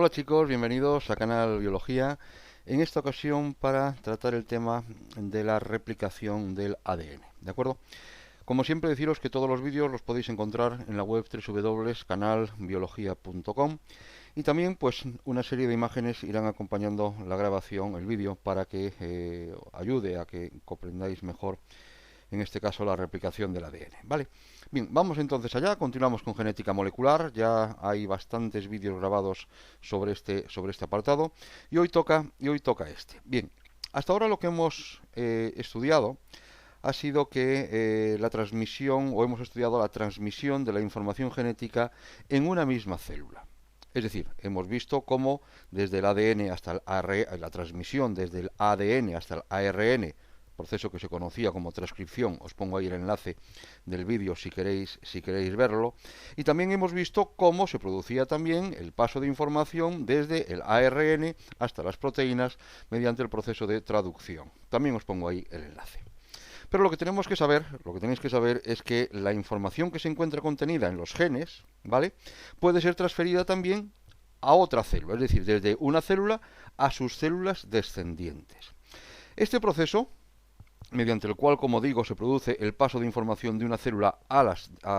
Hola chicos, bienvenidos a Canal Biología. En esta ocasión para tratar el tema de la replicación del ADN, ¿de acuerdo? Como siempre deciros que todos los vídeos los podéis encontrar en la web www.canalbiología.com y también pues una serie de imágenes irán acompañando la grabación, el vídeo, para que ayude a que comprendáis mejor en este caso la replicación del ADN. Vale, bien, vamos entonces allá, continuamos con genética molecular, ya hay bastantes vídeos grabados sobre este apartado y hoy toca este. Bien, hasta ahora lo que hemos estudiado ha sido que la transmisión, o hemos estudiado la transmisión de la información genética en una misma célula. Es decir, hemos visto cómo desde el ADN hasta el ARN, la transmisión desde el ADN hasta el ARN, proceso que se conocía como transcripción, os pongo ahí el enlace del vídeo si queréis verlo, y también hemos visto cómo se producía también el paso de información desde el ARN hasta las proteínas mediante el proceso de traducción. También os pongo ahí el enlace. Pero lo que tenéis que saber es que la información que se encuentra contenida en los genes, ¿vale?, puede ser transferida también a otra célula, es decir, desde una célula a sus células descendientes. Este proceso, mediante el cual, como digo, se produce el paso de información de una célula a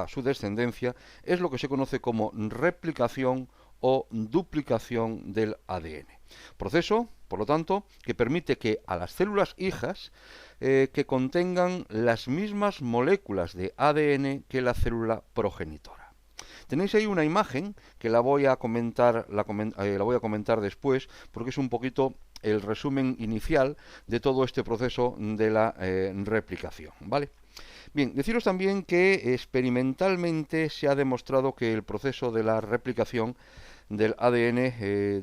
su descendencia, es lo que se conoce como replicación o duplicación del ADN. Proceso, por lo tanto, que permite que a las células hijas que contengan las mismas moléculas de ADN que la célula progenitora. Tenéis ahí una imagen que la voy a comentar después, porque es un poquito el resumen inicial de todo este proceso de la replicación, ¿vale? Bien, deciros también que experimentalmente se ha demostrado que el proceso de la replicación del ADN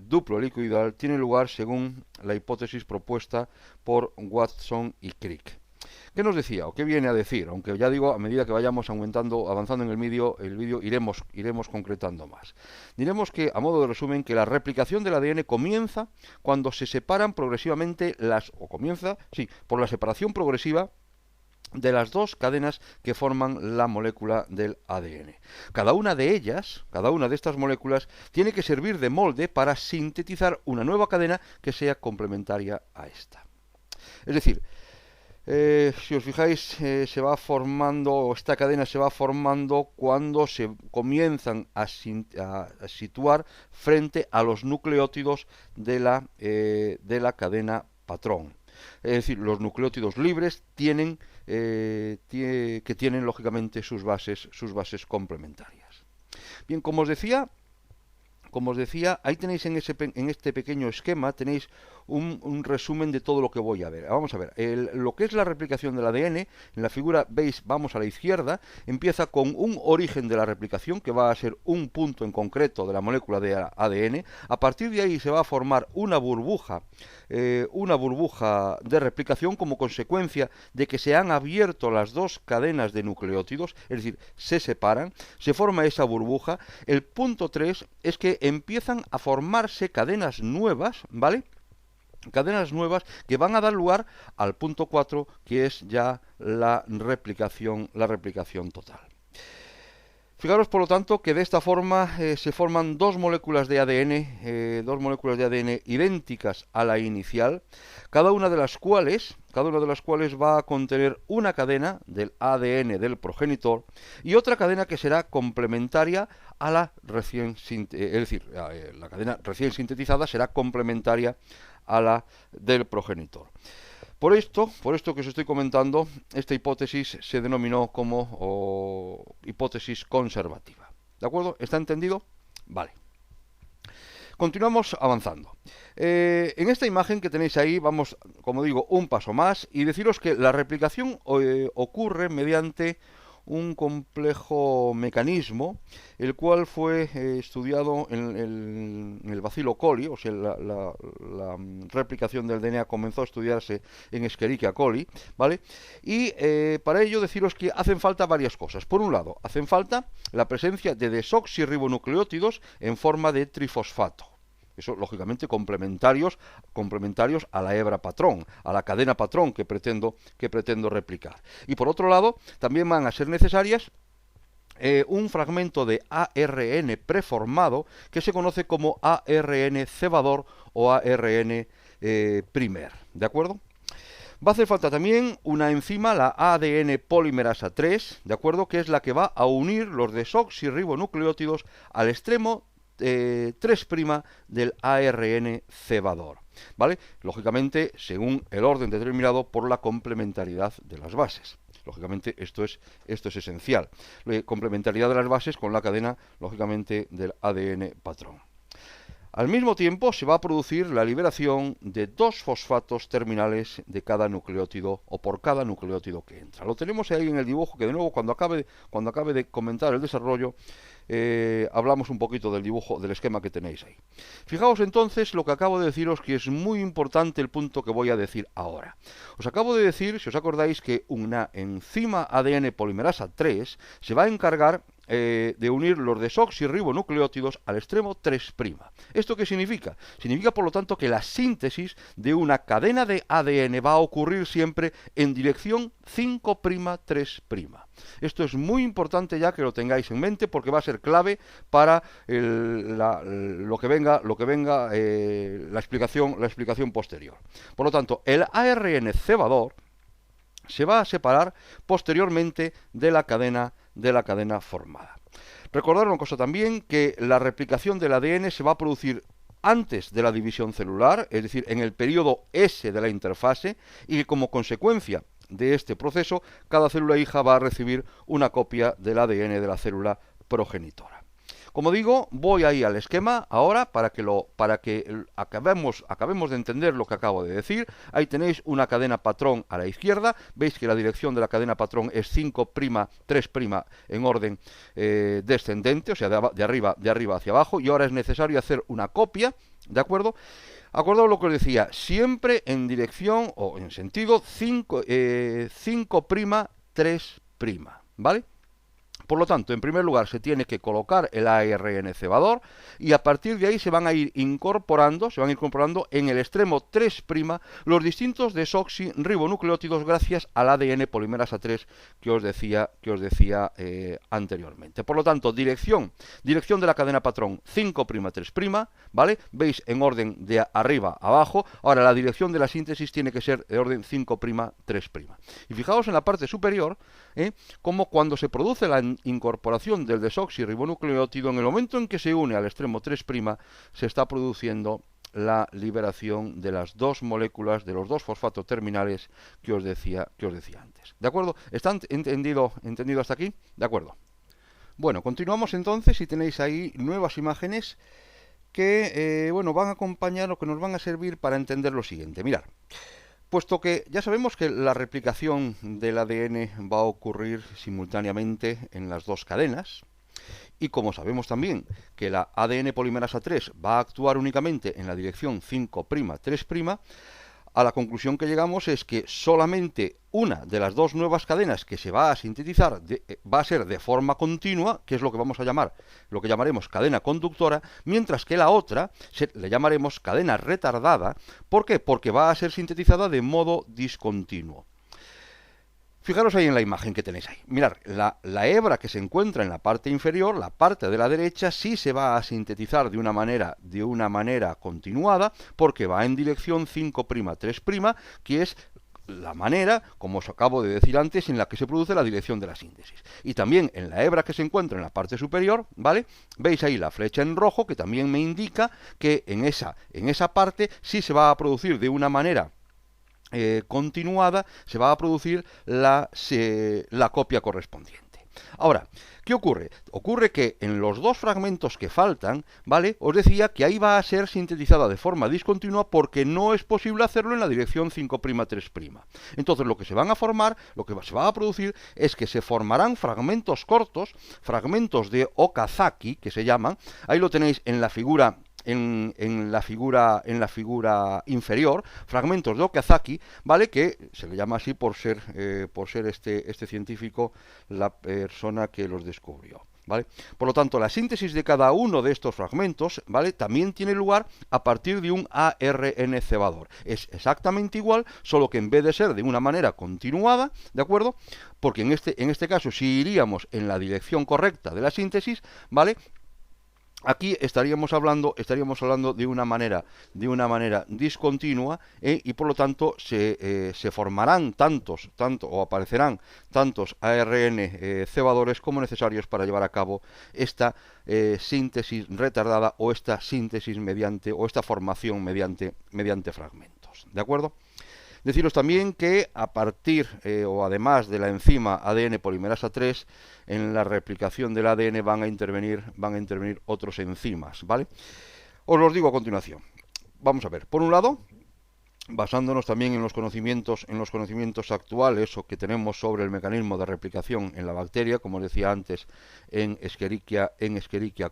duplo helicoidal tiene lugar según la hipótesis propuesta por Watson y Crick. ¿Qué nos decía o qué viene a decir? Aunque ya digo, a medida que vayamos avanzando en el vídeo iremos concretando más. Diremos que, a modo de resumen, que la replicación del ADN comienza cuando se separan progresivamente por la separación progresiva de las dos cadenas que forman la molécula del ADN. Cada una de estas moléculas, tiene que servir de molde para sintetizar una nueva cadena que sea complementaria a esta. Es decir, si os fijáis, esta cadena se va formando cuando se comienzan a situar frente a los nucleótidos de la cadena patrón. Es decir, los nucleótidos libres tienen lógicamente sus bases complementarias. Bien, como os decía, ahí tenéis en este pequeño esquema, tenéis un resumen de todo lo que voy a ver. Vamos a ver, lo que es la replicación del ADN, en la figura veis, vamos a la izquierda, empieza con un origen de la replicación, que va a ser un punto en concreto de la molécula de ADN. A partir de ahí se va a formar una burbuja de replicación como consecuencia de que se han abierto las dos cadenas de nucleótidos, es decir, se separan, se forma esa burbuja. El punto 3 es que empiezan a formarse cadenas nuevas, ¿vale?, cadenas nuevas que van a dar lugar al punto 4, que es ya la replicación total. Fijaros, por lo tanto, que de esta forma se forman dos moléculas de ADN idénticas a la inicial, cada una de las cuales va a contener una cadena del ADN del progenitor y otra cadena que será complementaria a la la cadena recién sintetizada será complementaria a la del progenitor. Por esto que os estoy comentando, esta hipótesis se denominó como hipótesis conservativa. ¿De acuerdo? ¿Está entendido? Vale. Continuamos avanzando. En esta imagen que tenéis ahí vamos, como digo, un paso más y deciros que la replicación ocurre mediante un complejo mecanismo, el cual fue estudiado en el bacilo coli, o sea, la replicación del DNA comenzó a estudiarse en Escherichia coli, ¿vale? Y para ello deciros que hacen falta varias cosas. Por un lado, hacen falta la presencia de desoxirribonucleótidos en forma de trifosfato. Eso, lógicamente, complementarios a la hebra patrón, a la cadena patrón que pretendo replicar. Y por otro lado, también van a ser necesarias un fragmento de ARN preformado que se conoce como ARN cebador o ARN primer, ¿de acuerdo? Va a hacer falta también una enzima, la ADN polimerasa 3, ¿de acuerdo? Que es la que va a unir los desoxirribonucleótidos al extremo 3' del ARN cebador, ¿vale? Lógicamente, según el orden determinado por la complementariedad de las bases. Lógicamente, esto es esencial. La complementariedad de las bases con la cadena, lógicamente, del ADN patrón. Al mismo tiempo se va a producir la liberación de 2 fosfatos terminales de cada nucleótido o por cada nucleótido que entra. Lo tenemos ahí en el dibujo que de nuevo cuando acabe de comentar el desarrollo hablamos un poquito del dibujo, del esquema que tenéis ahí. Fijaos entonces lo que acabo de deciros, que es muy importante el punto que voy a decir ahora. Os acabo de decir, si os acordáis, que una enzima ADN polimerasa 3 se va a encargar de unir los desoxirribonucleótidos al extremo 3'. ¿Esto qué significa? Significa, por lo tanto, que la síntesis de una cadena de ADN va a ocurrir siempre en dirección 5'3'. Esto es muy importante ya que lo tengáis en mente porque va a ser clave para lo que venga, la explicación posterior. Por lo tanto, el ARN cebador se va a separar posteriormente de la cadena formada. Recordad una cosa también, que la replicación del ADN se va a producir antes de la división celular, es decir, en el periodo S de la interfase, y que como consecuencia de este proceso, cada célula hija va a recibir una copia del ADN de la célula progenitora. Como digo, voy ahí al esquema ahora para que acabemos de entender lo que acabo de decir. Ahí tenéis una cadena patrón a la izquierda. Veis que la dirección de la cadena patrón es 5'3' en orden descendente, o sea, de arriba hacia abajo. Y ahora es necesario hacer una copia, ¿de acuerdo? Acordaos lo que os decía, siempre en dirección o en sentido 5'3', ¿vale? Por lo tanto, en primer lugar se tiene que colocar el ARN cebador y a partir de ahí se van a ir incorporando en el extremo 3' los distintos desoxirribonucleótidos gracias al ADN polimerasa 3 que os decía anteriormente. Por lo tanto, dirección de la cadena patrón 5'3', ¿vale? Veis en orden de arriba a abajo. Ahora la dirección de la síntesis tiene que ser de orden 5'3'. Y fijaos en la parte superior, como cuando se produce la incorporación del desoxirribonucleótido, en el momento en que se une al extremo 3', se está produciendo la liberación de las dos moléculas, de los dos fosfatos terminales que os decía antes. ¿De acuerdo? ¿Está entendido hasta aquí? De acuerdo. Bueno, continuamos entonces y tenéis ahí nuevas imágenes que van a acompañar o que nos van a servir para entender lo siguiente. Mirad. Puesto que ya sabemos que la replicación del ADN va a ocurrir simultáneamente en las dos cadenas, y como sabemos también que la ADN polimerasa 3 va a actuar únicamente en la dirección 5'3', a la conclusión que llegamos es que solamente una de las dos nuevas cadenas que se va a sintetizar va a ser de forma continua, que es lo que vamos a llamar, lo que llamaremos cadena conductora, mientras que la otra le llamaremos cadena retardada. ¿Por qué? Porque va a ser sintetizada de modo discontinuo. Fijaros ahí en la imagen que tenéis ahí. Mirad, la hebra que se encuentra en la parte inferior, la parte de la derecha, sí se va a sintetizar de una manera continuada, porque va en dirección 5'3', que es la manera, como os acabo de decir antes, en la que se produce la dirección de la síntesis. Y también en la hebra que se encuentra en la parte superior, ¿vale? Veis ahí la flecha en rojo, que también me indica que en esa parte sí se va a producir de una manera continuada, se va a producir la copia correspondiente. Ahora, ¿qué ocurre? Ocurre que en los dos fragmentos que faltan, ¿vale? Os decía que ahí va a ser sintetizada de forma discontinua porque no es posible hacerlo en la dirección 5'3'. Entonces lo que se van a formar, lo que se va a producir es que se formarán fragmentos cortos, fragmentos de Okazaki, que se llaman. Ahí lo tenéis en la figura. En la figura inferior, fragmentos de Okazaki, ¿vale? Que se le llama así por ser este científico la persona que los descubrió. ¿vale? Por lo tanto, la síntesis de cada uno de estos fragmentos, ¿vale? También tiene lugar a partir de un ARN cebador. Es exactamente igual, solo que en vez de ser de una manera continuada, ¿de acuerdo? Porque en este caso, si iríamos en la dirección correcta de la síntesis, ¿vale? Aquí estaríamos hablando de una manera discontinua, y por lo tanto se formarán o aparecerán tantos ARN cebadores como necesarios para llevar a cabo esta síntesis retardada o esta síntesis o esta formación mediante fragmentos. ¿De acuerdo? Deciros también que a partir o además de la enzima ADN polimerasa 3, en la replicación del ADN van a intervenir otros enzimas, ¿vale? Os los digo a continuación. Vamos a ver. Por un lado, basándonos también en los conocimientos actuales o que tenemos sobre el mecanismo de replicación en la bacteria, como decía antes, en Escherichia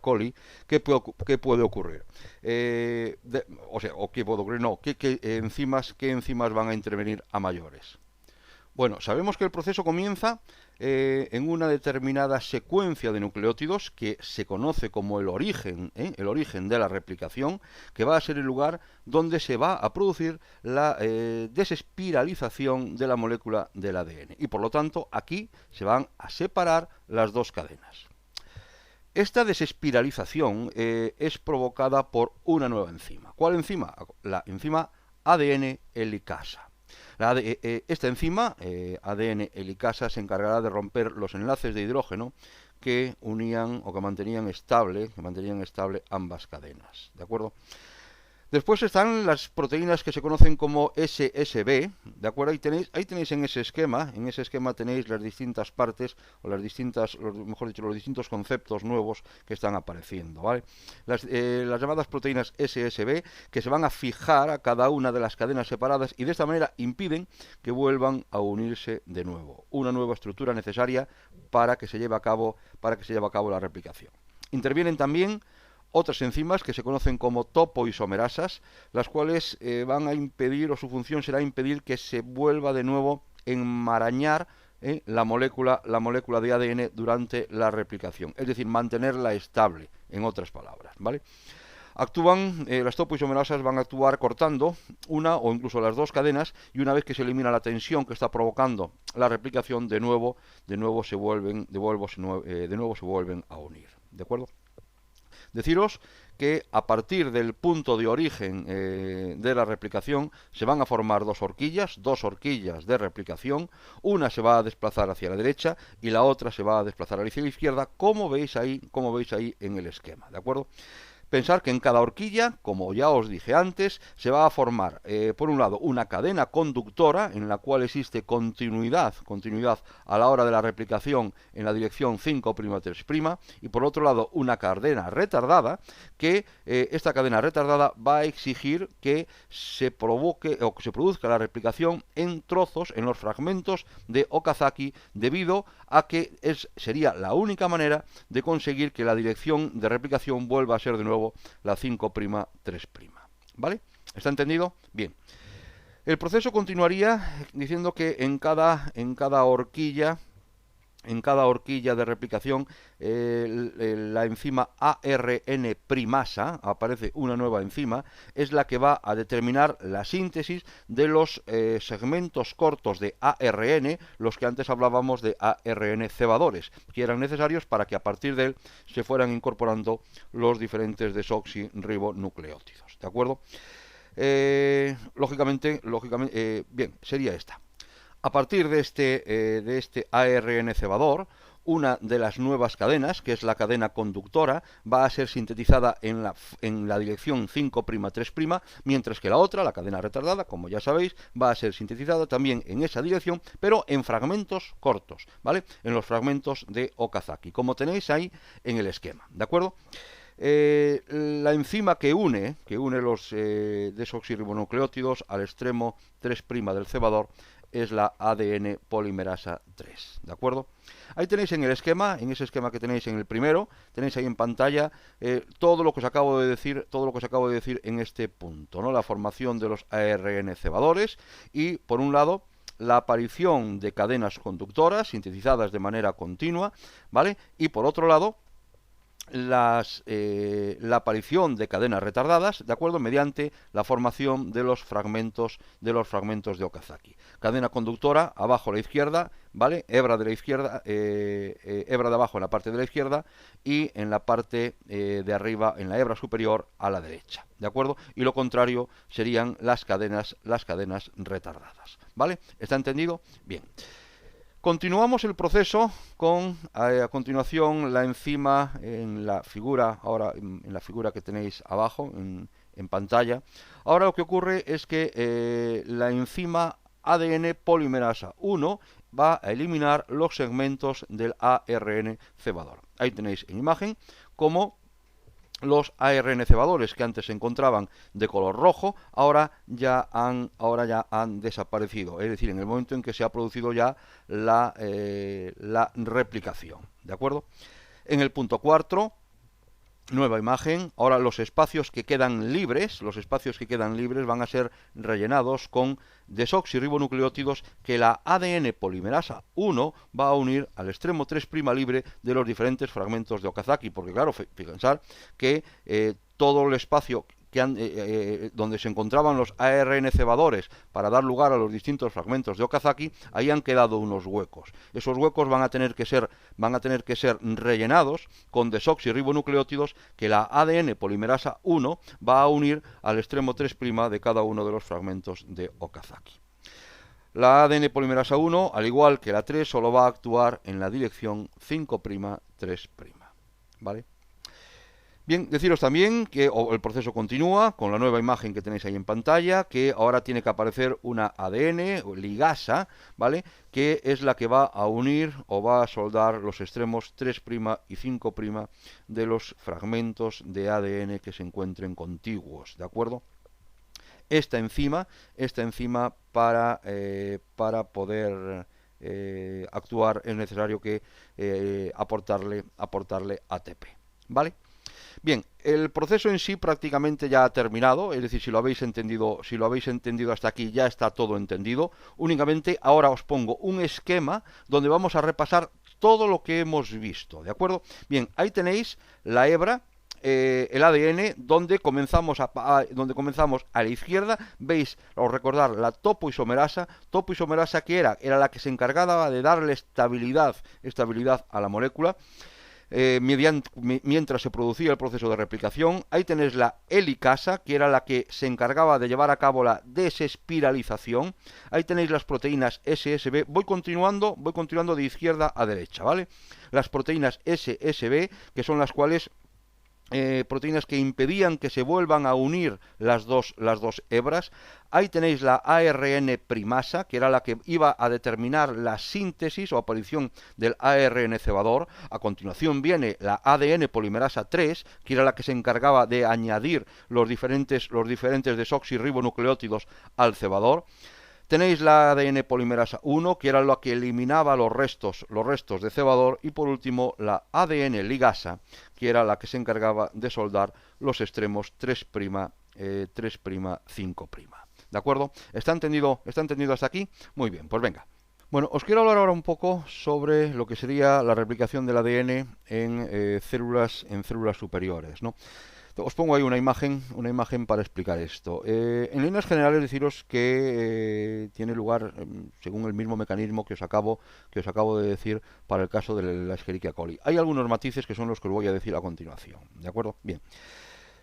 coli, ¿qué puede ocurrir? ¿Qué puede ocurrir? No, ¿qué enzimas van a intervenir a mayores? Bueno, sabemos que el proceso comienza en una determinada secuencia de nucleótidos que se conoce como el origen de la replicación, que va a ser el lugar donde se va a producir la desespiralización de la molécula del ADN. Y por lo tanto, aquí se van a separar las dos cadenas. Esta desespiralización es provocada por una nueva enzima. ¿Cuál enzima? La enzima ADN helicasa. Esta enzima, ADN helicasa, se encargará de romper los enlaces de hidrógeno que unían o que mantenían estable ambas cadenas. ¿De acuerdo? Después están las proteínas que se conocen como SSB, ¿de acuerdo? Ahí tenéis en ese esquema tenéis las distintas partes, o los distintos conceptos nuevos que están apareciendo, ¿vale? Las llamadas proteínas SSB, que se van a fijar a cada una de las cadenas separadas y de esta manera impiden que vuelvan a unirse de nuevo. Una nueva estructura necesaria para que se lleve a cabo la replicación. Intervienen también otras enzimas que se conocen como topoisomerasas, las cuales van a impedir, o su función será impedir que se vuelva de nuevo a enmarañar la molécula de ADN durante la replicación, es decir, mantenerla estable, en otras palabras, ¿vale? Las topoisomerasas van a actuar cortando una o incluso las dos cadenas, y una vez que se elimina la tensión que está provocando la replicación, de nuevo se vuelven a unir, ¿de acuerdo? Deciros que a partir del punto de origen de la replicación se van a formar dos horquillas de replicación. Una se va a desplazar hacia la derecha y la otra se va a desplazar hacia la izquierda, como veis ahí en el esquema, ¿de acuerdo? Pensar que en cada horquilla, como ya os dije antes, se va a formar, por un lado, una cadena conductora en la cual existe continuidad a la hora de la replicación en la dirección 5'3', y por otro lado, una cadena retardada, que esta cadena retardada va a exigir que se provoque o que se produzca la replicación en trozos, en los fragmentos de Okazaki, debido a que sería la única manera de conseguir que la dirección de replicación vuelva a ser de nuevo la 5'3'. ¿Vale? ¿Está entendido? Bien. El proceso continuaría diciendo que en cada horquilla de replicación, la enzima ARN primasa, aparece una nueva enzima, es la que va a determinar la síntesis de los segmentos cortos de ARN, los que antes hablábamos de ARN cebadores, que eran necesarios para que a partir de él se fueran incorporando los diferentes desoxirribonucleótidos. ¿De acuerdo? Lógicamente, bien, sería esta. A partir de este ARN cebador, una de las nuevas cadenas, que es la cadena conductora, va a ser sintetizada en la dirección 5'3', mientras que la otra, la cadena retardada, como ya sabéis, va a ser sintetizada también en esa dirección, pero en fragmentos cortos, ¿vale? En los fragmentos de Okazaki, como tenéis ahí en el esquema, ¿de acuerdo? La enzima que une los desoxirribonucleótidos al extremo 3' del cebador es la ADN polimerasa 3, ¿de acuerdo? Ahí tenéis en el esquema, en ese esquema que tenéis en el primero, tenéis ahí en pantalla todo lo que os acabo de decir en este punto, ¿no? La formación de los ARN cebadores y, por un lado, la aparición de cadenas conductoras sintetizadas de manera continua, ¿vale? Y por otro lado, la aparición de cadenas retardadas, ¿de acuerdo? Mediante la formación de los fragmentos de Okazaki. Cadena conductora abajo a la izquierda, ¿vale? Hebra de la izquierda, hebra de abajo en la parte de la izquierda y en la parte de arriba, en la hebra superior, a la derecha, ¿de acuerdo? Y lo contrario serían las cadenas retardadas, ¿vale? ¿Está entendido? Bien. Continuamos el proceso con, a continuación, la enzima en la figura, ahora en la figura que tenéis abajo en pantalla. Ahora lo que ocurre es que la enzima ADN polimerasa 1 va a eliminar los segmentos del ARN cebador. Ahí tenéis en imagen cómo los ARN cebadores que antes se encontraban de color rojo, ahora ya han desaparecido. Es decir, en el momento en que se ha producido ya la replicación. ¿De acuerdo? En el punto 4, nueva imagen. Ahora los espacios que quedan libres van a ser rellenados con desoxirribonucleótidos que la ADN polimerasa 1 va a unir al extremo 3' libre de los diferentes fragmentos de Okazaki, porque claro, pensar que todo el espacio donde se encontraban los ARN cebadores para dar lugar a los distintos fragmentos de Okazaki, ahí han quedado unos huecos. Esos huecos van a tener que ser rellenados con desoxirribonucleótidos que la ADN polimerasa 1 va a unir al extremo 3' de cada uno de los fragmentos de Okazaki. La ADN polimerasa 1, al igual que la 3, solo va a actuar en la dirección 5', 3'. ¿Vale? Bien, deciros también que el proceso continúa con la nueva imagen que tenéis ahí en pantalla, que ahora tiene que aparecer una ADN o ligasa, ¿vale? Que es la que va a unir o va a soldar los extremos 3' y 5' de los fragmentos de ADN que se encuentren contiguos, ¿de acuerdo? Esta enzima para poder actuar es necesario que aportarle ATP, ¿vale? Bien, el proceso en sí prácticamente ya ha terminado, es decir, si lo habéis entendido hasta aquí, ya está todo entendido. Únicamente ahora os pongo un esquema donde vamos a repasar todo lo que hemos visto, ¿de acuerdo? Bien, ahí tenéis la hebra, el ADN, donde comenzamos a la izquierda. Veis, os recordar, la topoisomerasa que era la que se encargaba de darle estabilidad a la molécula. Mientras se producía el proceso de replicación. Ahí tenéis la helicasa, que era la que se encargaba de llevar a cabo la desespiralización. Ahí tenéis las proteínas SSB. Voy continuando de izquierda a derecha, ¿vale? Las proteínas SSB, que son las cuales proteínas que impedían que se vuelvan a unir las dos hebras. Ahí tenéis la ARN primasa, que era la que iba a determinar la síntesis o aparición del ARN cebador. A continuación viene la ADN polimerasa 3, que era la que se encargaba de añadir los diferentes desoxirribonucleótidos al cebador. Tenéis la ADN polimerasa 1, que era la que eliminaba los restos de cebador, y por último la ADN ligasa, que era la que se encargaba de soldar los extremos 3', 5'. ¿De acuerdo? ¿Está entendido hasta aquí? Muy bien, pues venga. Bueno, os quiero hablar ahora un poco sobre lo que sería la replicación del ADN en células superiores, ¿no? Os pongo ahí una imagen para explicar esto. En líneas generales deciros que tiene lugar según el mismo mecanismo que os acabo de decir para el caso de la Escherichia coli. Hay algunos matices que son los que os voy a decir a continuación, ¿de acuerdo? Bien.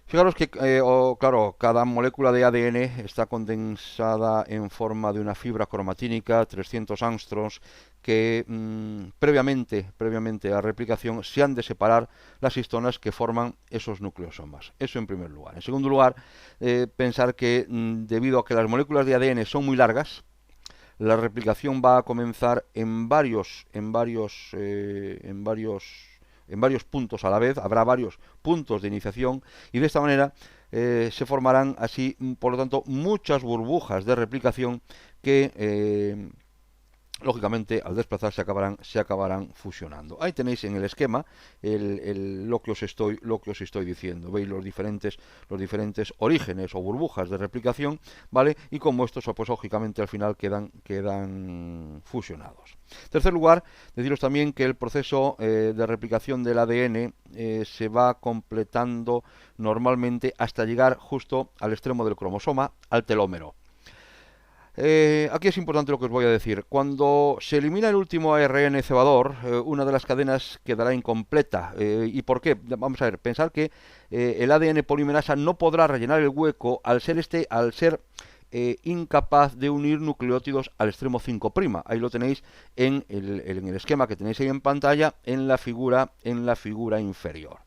Fijaros que, claro, cada molécula de ADN está condensada en forma de una fibra cromatínica, 300 angstroms, que previamente a la replicación se han de separar las histonas que forman esos nucleosomas. Eso en primer lugar. En segundo lugar, pensar que debido a que las moléculas de ADN son muy largas, la replicación va a comenzar en varios puntos a la vez. Habrá varios puntos de iniciación y de esta manera se formarán así, por lo tanto, muchas burbujas de replicación que lógicamente al desplazarse se acabarán fusionando. Ahí tenéis en el esquema lo que os estoy diciendo. Veis los diferentes orígenes o burbujas de replicación, ¿vale? Y como estos, pues lógicamente al final quedan fusionados. En tercer lugar, deciros también que el proceso de replicación del ADN se va completando normalmente hasta llegar justo al extremo del cromosoma, al telómero. Aquí es importante lo que os voy a decir. Cuando se elimina el último ARN cebador, una de las cadenas quedará incompleta. ¿Y por qué? Vamos a ver, pensar que el ADN polimerasa no podrá rellenar el hueco al ser incapaz de unir nucleótidos al extremo 5'. Ahí lo tenéis en el esquema que tenéis ahí en pantalla, en la figura inferior.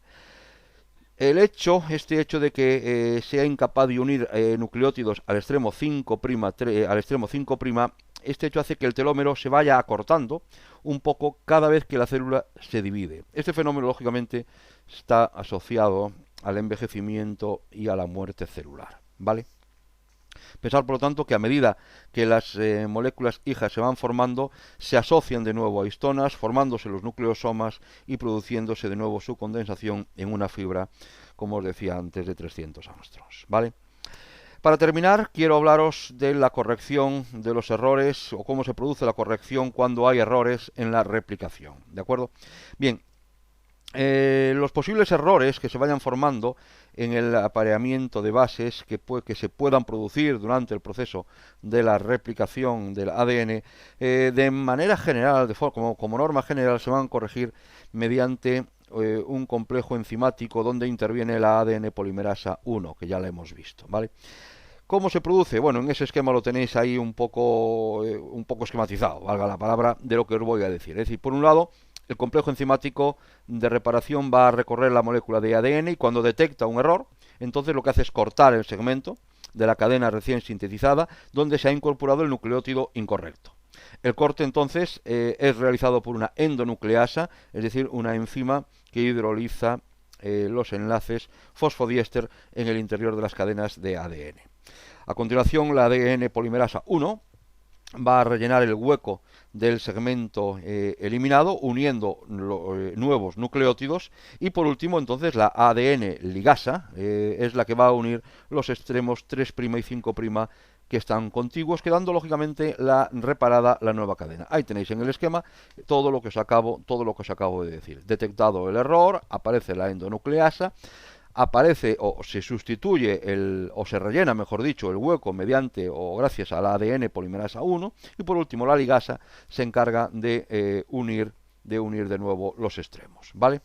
Este hecho de que sea incapaz de unir nucleótidos al extremo 5', este hecho hace que el telómero se vaya acortando un poco cada vez que la célula se divide. Este fenómeno, lógicamente, está asociado al envejecimiento y a la muerte celular, ¿vale? Pensar, por lo tanto, que a medida que las moléculas hijas se van formando, se asocian de nuevo a histonas, formándose los nucleosomas y produciéndose de nuevo su condensación en una fibra, como os decía antes, de 300 angstroms, ¿vale? Para terminar, quiero hablaros de la corrección de los errores o cómo se produce la corrección cuando hay errores en la replicación, ¿de acuerdo? Bien, los posibles errores que se vayan formando en el apareamiento de bases que se puedan producir durante el proceso de la replicación del ADN, de manera general, como norma general, se van a corregir mediante un complejo enzimático donde interviene la ADN polimerasa 1, que ya la hemos visto, ¿vale? ¿Cómo se produce? Bueno, en ese esquema lo tenéis ahí un poco esquematizado, valga la palabra, de lo que os voy a decir. Es decir, por un lado, el complejo enzimático de reparación va a recorrer la molécula de ADN y cuando detecta un error, entonces lo que hace es cortar el segmento de la cadena recién sintetizada donde se ha incorporado el nucleótido incorrecto. El corte entonces es realizado por una endonucleasa, es decir, una enzima que hidroliza los enlaces fosfodiéster en el interior de las cadenas de ADN. A continuación, la ADN polimerasa 1 va a rellenar el hueco del segmento eliminado uniendo nuevos nucleótidos y por último entonces la ADN ligasa es la que va a unir los extremos 3' y 5' que están contiguos, quedando lógicamente reparada la nueva cadena. Ahí tenéis en el esquema todo lo que os acabo de decir. Detectado el error, aparece la endonucleasa, aparece o se sustituye o se rellena, mejor dicho, el hueco mediante o gracias a la ADN polimerasa 1 y por último la ligasa se encarga de unir de nuevo los extremos, ¿vale?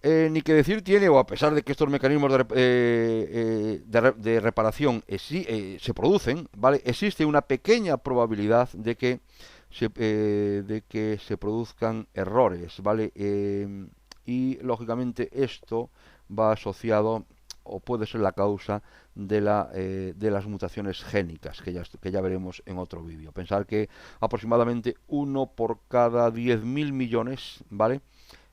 Ni que decir tiene, o a pesar de que estos mecanismos de reparación se producen, ¿vale? Existe una pequeña probabilidad de que se produzcan errores, ¿vale? Y lógicamente esto va asociado o puede ser la causa de las mutaciones génicas que ya veremos en otro vídeo. Pensar que aproximadamente 1 por cada 10.000 millones, ¿vale?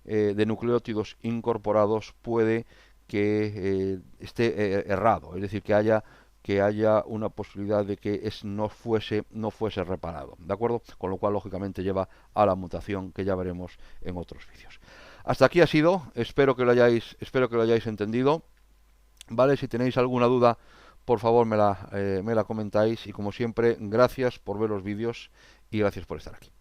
De nucleótidos incorporados puede que esté errado, es decir, que haya una posibilidad de que no fuese reparado, ¿de acuerdo? Con lo cual, lógicamente, lleva a la mutación que ya veremos en otros vídeos. Hasta aquí ha sido, espero que lo hayáis entendido, ¿vale? Si tenéis alguna duda, por favor me la comentáis y como siempre, gracias por ver los vídeos y gracias por estar aquí.